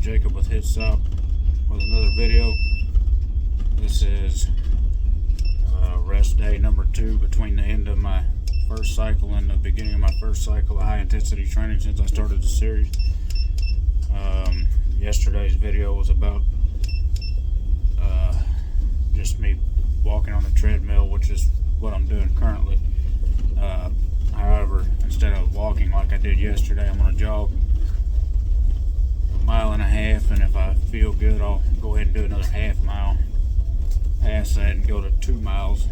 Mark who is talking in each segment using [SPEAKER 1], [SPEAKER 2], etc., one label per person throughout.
[SPEAKER 1] Jacob with H.I.T with another video. This is rest day number 2 between the end of my first cycle and the beginning of my first cycle of high intensity training since I started the series. Yesterday's video was about just me walking on the treadmill, which is what I'm doing currently. However, instead of walking like I did yesterday, I'm going to jog 1.5 miles, and if I feel good, I'll go ahead and do another half mile past that and go to 2 miles.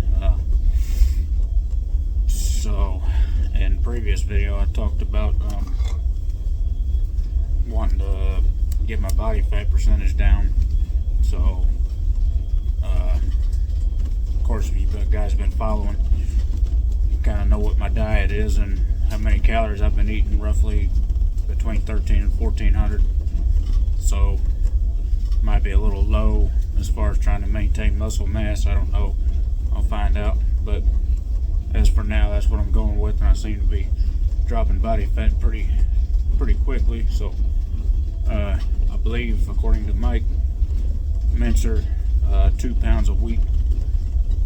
[SPEAKER 1] So in previous video I talked about wanting to get my body fat percentage down. So of course, if you guys been following, you kind of know what my diet is and how many calories I've been eating, roughly between 13 and 1400. So might be a little low as far as trying to maintain muscle mass. I don't know, I'll find out, but as for now, that's what I'm going with, and I seem to be dropping body fat pretty quickly. So I believe, according to Mike Mincer, 2 pounds a week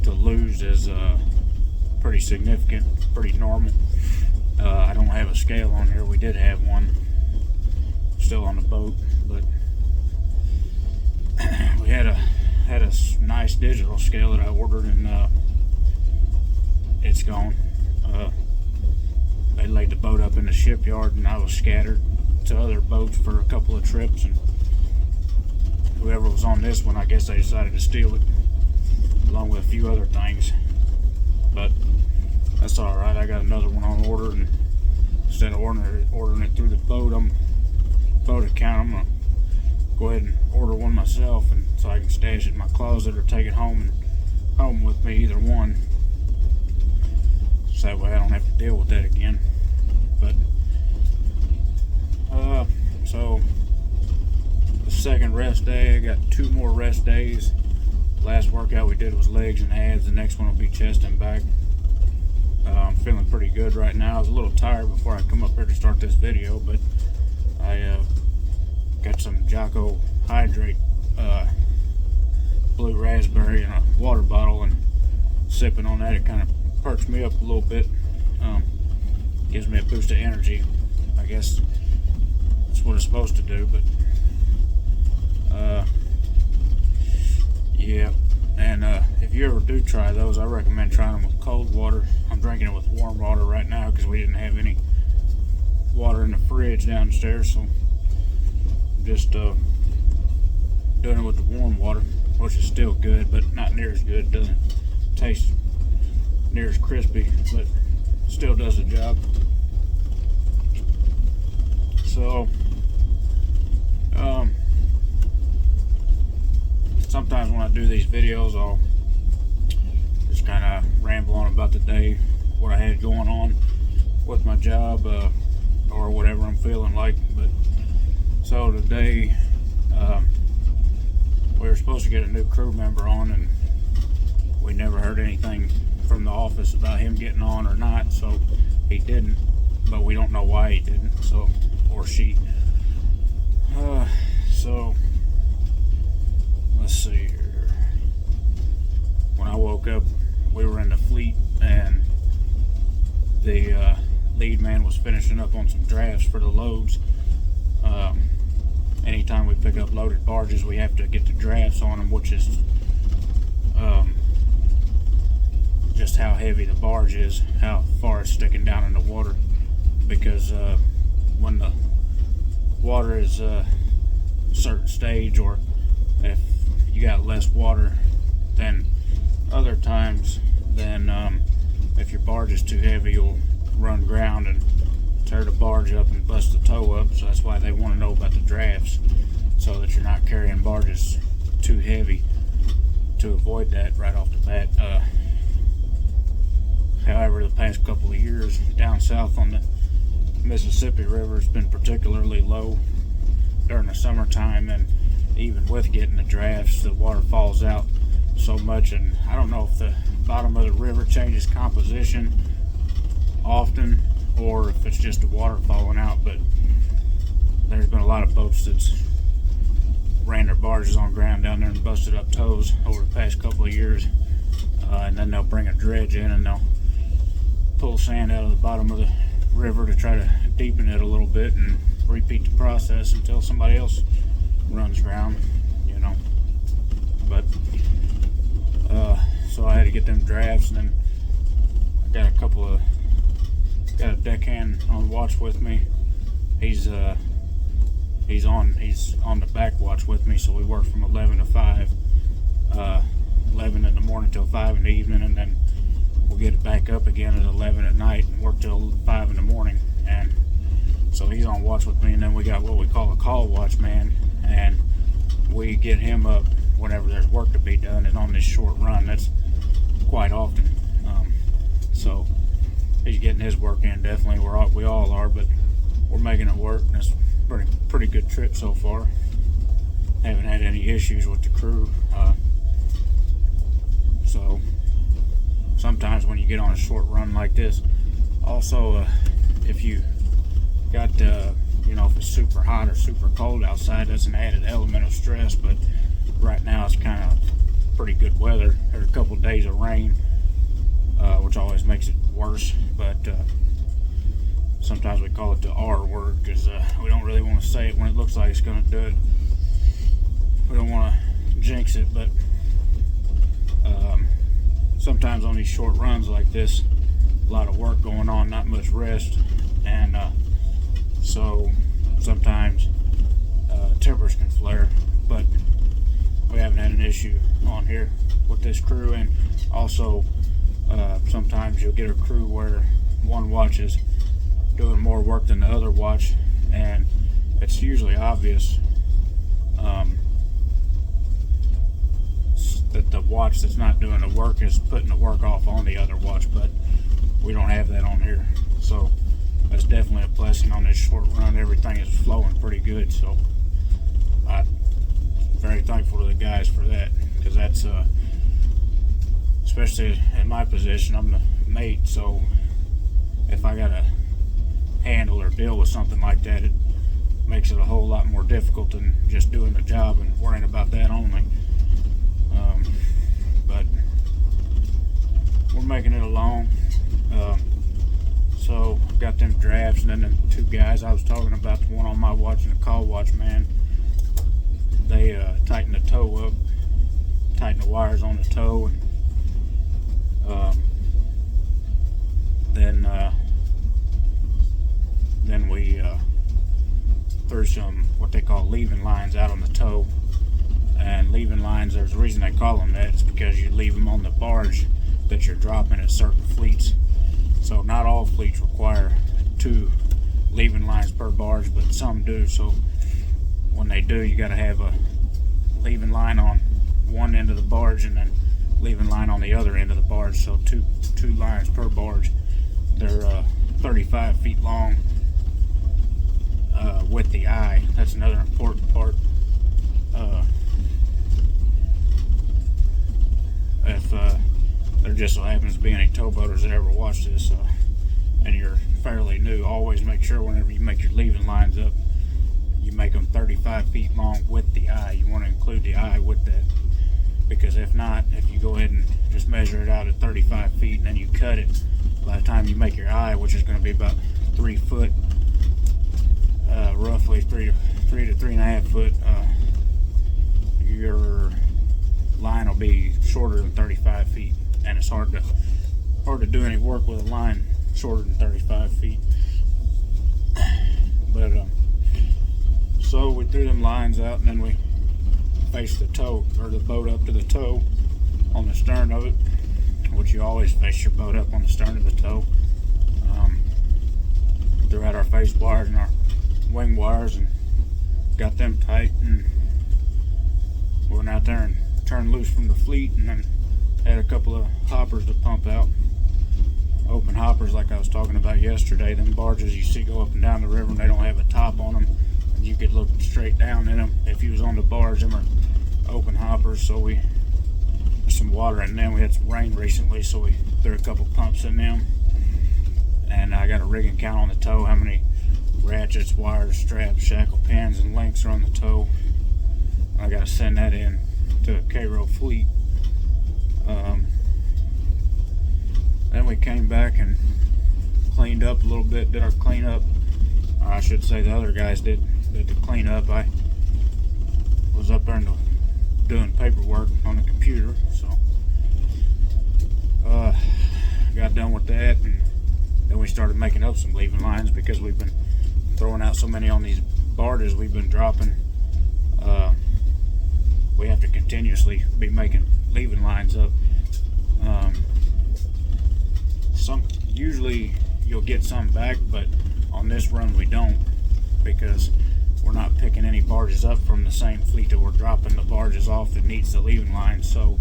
[SPEAKER 1] to lose is pretty significant, pretty normal. I don't have a scale on here. We did have one still on the boat, but we had a nice digital scale that I ordered, and it's gone. They laid the boat up in the shipyard, and I was scattered to other boats for a couple of trips, and whoever was on this one, I guess they decided to steal it along with a few other things. But that's alright. I got another one on order, and instead of ordering it through the boat account, I'm gonna go ahead and order one myself, and so I can stash it in my closet or take it home with me, either one. So that way I don't have to deal with that again. But so the second rest day, I got 2 more rest days. Last workout we did was legs and abs. The next one will be chest and back. I'm feeling pretty good right now. I was a little tired before I come up here to start this video, but I got some Jocko Hydrate blue raspberry in a water bottle, and sipping on that, it kind of perks me up a little bit. Gives me a boost of energy. I guess that's what it's supposed to do, but yeah. And if you ever do try those, I recommend trying them with cold water. I'm drinking it with warm water right now because we didn't have any water in the fridge downstairs, so I'm just doing it with the warm water, which is still good, but not near as good. It doesn't taste near as crispy, but still does the job. So sometimes when I do these videos, I'll just kind of ramble on about the day, what I had going on with my job, or whatever I'm feeling like. But so today we were supposed to get a new crew member on, and we never heard anything from the office about him getting on or not. So he didn't, but we don't know why he didn't, so, or she. So let's see here. When I woke up, we were in the fleet, and the lead man was finishing up on some drafts for the loads. Anytime we pick up loaded barges, we have to get the drafts on them, which is just how heavy the barge is, how far it's sticking down in the water. Because when the water is a certain stage, or if you got less water than other times, then if your barge is too heavy, you'll run ground and tear the barge up and bust the tow up. So that's why they want to know about the drafts, so that you're not carrying barges too heavy, to avoid that right off the bat. However, the past couple of years down south on the Mississippi River, it's been particularly low during the summertime, and even with getting the drafts, the water falls out so much. And I don't know if the bottom of the river changes composition often, or if it's just the water falling out, but there's been a lot of boats that's ran their barges on ground down there and busted up tows over the past couple of years. And then they'll bring a dredge in and they'll pull sand out of the bottom of the river to try to deepen it a little bit and repeat the process until somebody else runs ground, you know. But so I had to get them drafts, and then I got a deckhand on watch with me. He's on the back watch with me, so we work from 11 to 5, 11 in the morning till 5 in the evening, and then we'll get it back up again at 11 at night and work till 5 in the morning. And so he's on watch with me, and then we got what we call a call watch man, and we get him up whenever there's work to be done. And on this short run, that's quite often. So he's getting his work in, definitely. We all are, but we're making it work, and it's pretty good trip so far. Haven't had any issues with the crew. So sometimes when you get on a short run like this, also if you got if it's super hot or super cold outside, that's an added element of stress. But right now it's kind of pretty good weather. There's a couple of days of rain, which always makes it worse. But sometimes we call it the R word because we don't really want to say it when it looks like it's going to do it. We don't want to jinx it, but sometimes on these short runs like this, a lot of work going on, not much rest, and so sometimes timbers can flare. But we haven't had an issue on here with this crew. And also sometimes you'll get a crew where one watch is doing more work than the other watch, and it's usually obvious that the watch that's not doing the work is putting the work off on the other watch, but we don't have that on here. So that's definitely a blessing on this short run. Everything is flowing pretty good, so I'm very thankful to the guys for that, because that's especially in my position, I'm the mate, so if I gotta handle or deal with something like that, it makes it a whole lot more difficult than just doing the job and worrying about that only. But we're making it along. So I've got them drafts, and then the two guys I was talking about, the one on my watch and the call watch man, they tighten the tow up, tighten the wires on the tow, and then we threw some what they call leaving lines out on the tow. And leaving lines, there's a reason they call them that. It's because you leave them on the barge that you're dropping at certain fleets. So not all fleets require 2 leaving lines per barge, but some do. So when they do, you got to have a leaving line on one end of the barge and then leaving line on the other end of the barge. So two lines per barge. They're 35 feet long with the eye. That's another important part. If there just so happens to be any towboaters that ever watch this, and you're fairly new, always make sure whenever you make your leaving lines up, you make them 35 feet long with the eye. You want to include the eye with that, because if not, if you go ahead and just measure it out at 35 feet and then you cut it, by the time you make your eye, which is going to be about 3 foot, roughly 3 to 3.5 foot, your line will be shorter than 35 feet, and it's hard to do any work with a line shorter than 35 feet. But so we threw them lines out, and then we faced the tow, or the boat up to the tow on the stern of it, which you always face your boat up on the stern of the tow. Threw out our face wires and our wing wires and got them tight, and we went out there and turned loose from the fleet, and then had a couple of hoppers to pump out. Open hoppers, like I was talking about yesterday. Them barges you see go up and down the river, and they don't have a top on them, and you could look straight down in them. If you was on the barge, them are open hoppers. So we some water in them. We had some rain recently, so we threw a couple pumps in them. And I got a rigging count on the tow, how many ratchets, wires, straps, shackle pins, and links are on the tow. I gotta send that in to a Cairo fleet. Then we came back and cleaned up a little bit, did our cleanup. I should say the other guys did the cleanup. I was up there doing paperwork on the computer, so got done with that, and then we started making up some leaving lines because we've been throwing out so many on these barges we've been dropping. We have to continuously be making leaving lines up. Usually you'll get some back, but on this run we don't, because we're not picking any barges up from the same fleet that we're dropping the barges off that needs the leaving lines. So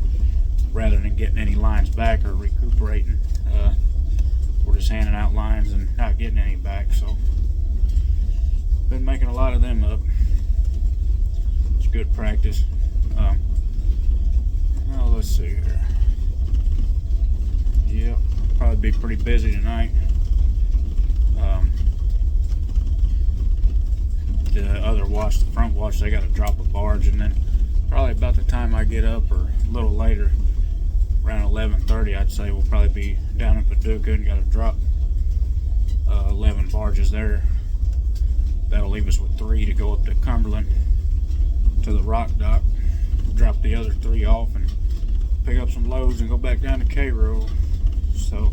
[SPEAKER 1] rather than getting any lines back or recuperating, we're just handing out lines and not getting any back. So been making a lot of them up. It's good practice. Now let's see here. Yep, probably be pretty busy tonight. The other watch, the front watch, they got to drop a barge, and then probably about the time I get up, or a little later, around 11:30, I'd say we'll probably be down in Paducah and got to drop 11 barges there. That'll leave us with 3 to go up to Cumberland to the rock dock, drop the other 3 off, and pick up some loads and go back down to Cairo. So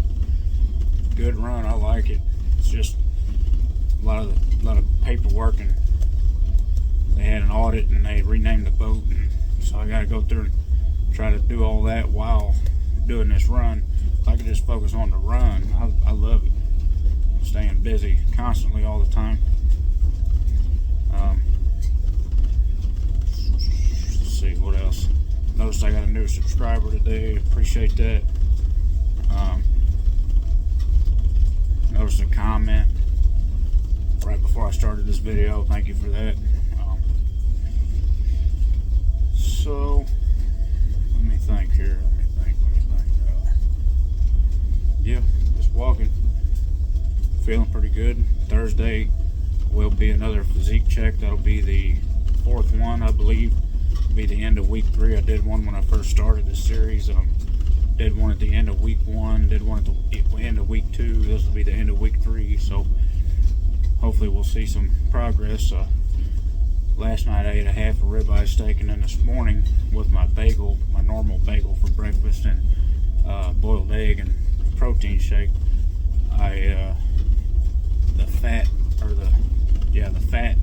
[SPEAKER 1] good run, I like it. It's just a lot of paperwork, and they had an audit and they renamed the boat, and so I got to go through and try to do all that while doing this run. If I could just focus on the run, I love it. Staying busy constantly all the time. Let's see what else. Noticed I got a new subscriber today. Appreciate that. Noticed a comment right before I started this video. Thank you for that. So let me think here. Yeah, just walking. Feeling pretty good. Thursday will be another physique check. That'll be the 4th one, I believe. It'll be the end of week 3. I did one when I first started this series. Did one at the end of week 1. Did one at the end of week 2. This will be the end of week 3. So hopefully we'll see some progress. Last night I ate a half a ribeye steak, and then this morning with my bagel, my normal bagel for breakfast, and boiled egg and protein shake, the fat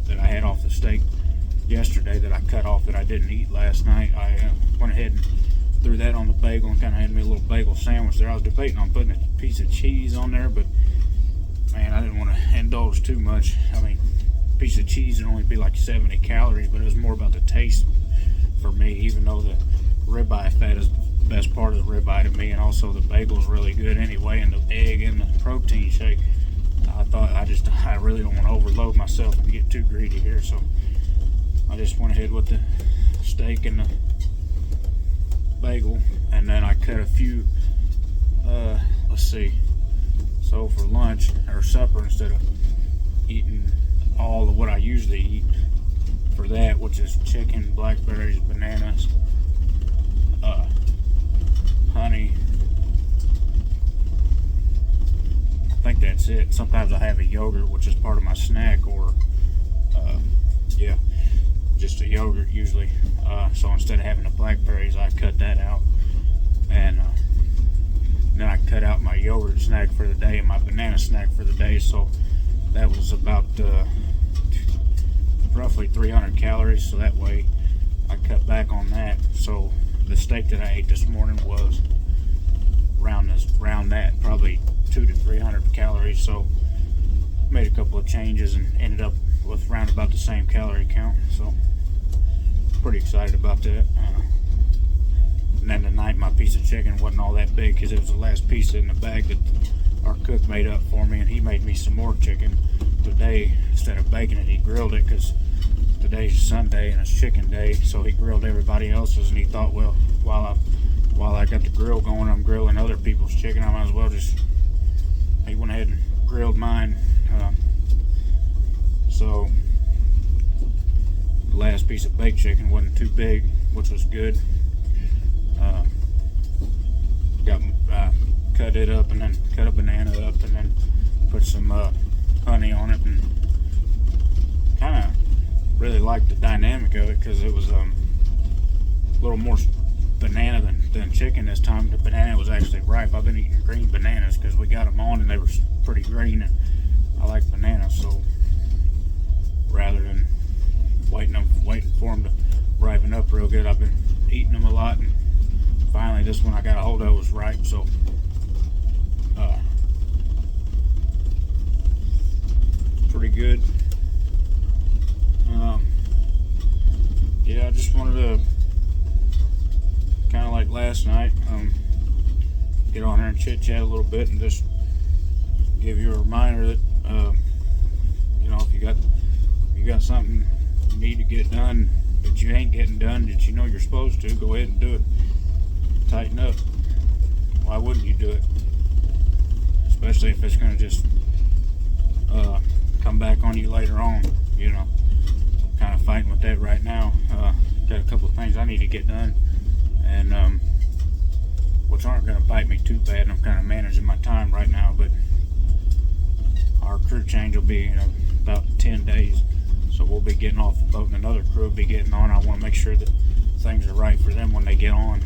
[SPEAKER 1] that I had off the steak yesterday that I cut off that I didn't eat last night, I went ahead and threw that on the bagel and kind of had me a little bagel sandwich there. I was debating on putting a piece of cheese on there, but man, I didn't want to indulge too much. I mean, a piece of cheese would only be like 70 calories, but it was more about the taste for me, even though the ribeye fat is the best part of the ribeye to me, and also the bagel is really good anyway, and the egg and the protein shake. I really don't want to overload myself and get too greedy here, so I just went ahead with the steak and the bagel, and then I cut a few, let's see, so for lunch or supper, instead of eating all of what I usually eat for that, which is chicken, blackberries, bananas, honey, I think that's it. Sometimes I have a yogurt, which is part of my snack, or just a yogurt usually. So instead of having the blackberries, I cut that out, and then I cut out my yogurt snack for the day and my banana snack for the day. So that was about roughly 300 calories. So that way I cut back on that. So the steak that I ate this morning was around that, probably 200 to 300 calories. So made a couple of changes and ended up with around about the same calorie count. So pretty excited about that. And then tonight my piece of chicken wasn't all that big because it was the last piece in the bag that our cook made up for me, and he made me some more chicken today. Instead of baking it, he grilled it, because today's Sunday and it's chicken day. So he grilled everybody else's, and he thought, well, while I got the grill going, I'm grilling other people's chicken, I might as well just, he went ahead and grilled mine. So the last piece piece of baked chicken. Wasn't too big, which was good. Cut it up and then cut a banana up and then put some honey on it, and kind of really liked the dynamic of it because it was a little more banana than chicken this time. The banana was actually ripe. I've been eating green bananas because we got them on and they were pretty green, and I like bananas, so rather than waiting for them to ripen up real good, I've been eating them a lot, and finally this one I got a hold of was ripe, so pretty good. Yeah, I just wanted to kind of like last night get on here and chit chat a little bit and just give you a reminder that you know, if you got something you need to get done that you ain't getting done that you know you're supposed to, go ahead and do it. Tighten up. Why wouldn't you do it? Especially if it's going to just come back on you later on, you know. Kind of fighting with that right now. Got a couple of things I need to get done, and which aren't going to bite me too bad. I'm kind of managing my time right now, but our crew change will be in about 10 days, so we'll be getting off the boat and another crew will be getting on. I want to make sure that things are right for them when they get on,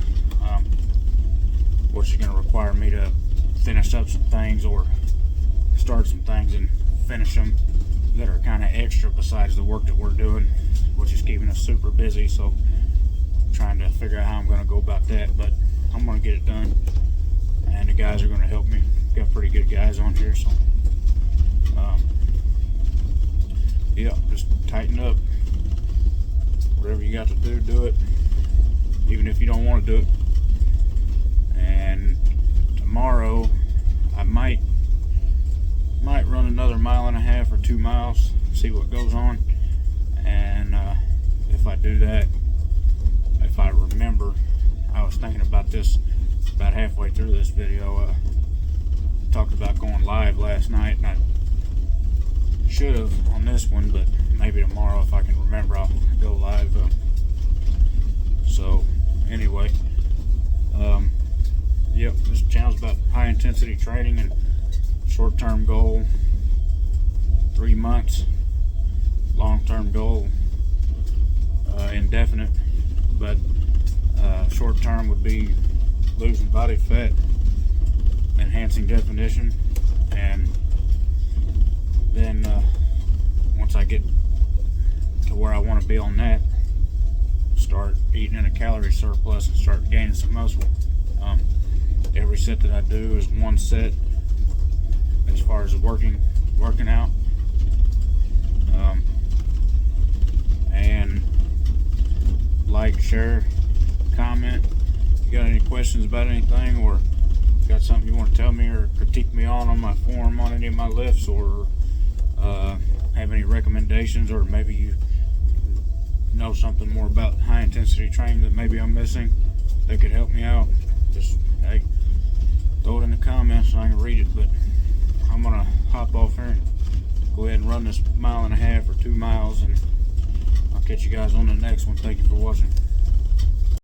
[SPEAKER 1] which is going to require me to finish up some things or start some things and finish them that are kind of extra besides the work that we're doing, which is keeping us super busy. So I'm trying to figure out how I'm going to go about that, but I'm going to get it done, and the guys are going to help me. Got pretty good guys on here, so yeah, just tighten up. Whatever you got to do, do it, even if you don't want to do it. And tomorrow I might run another 1.5 miles or 2 miles, see what goes on, and if I do that, if I remember, I was thinking about this about halfway through this video. Talked about going live last night, and I should have on this one, but maybe tomorrow if I can remember I'll go live. So anyway, yep, this channel's about high intensity training and short-term goal 3 months, long-term goal indefinite, but short-term would be losing body fat, enhancing definition, and then once I get to where I want to be on that, start eating in a calorie surplus and start gaining some muscle. Every set that I do is one set as far as working out, and like, share, comment. If you got any questions about anything, or got something you want to tell me or critique me on my forum on any of my lifts, or have any recommendations, or maybe you know something more about high intensity training that maybe I'm missing that could help me out, just hey, throw it in the comments so I can read it. But I'm gonna hop off here and go ahead and run this 1.5 miles or 2 miles, and I'll catch you guys on the next one. Thank you for watching.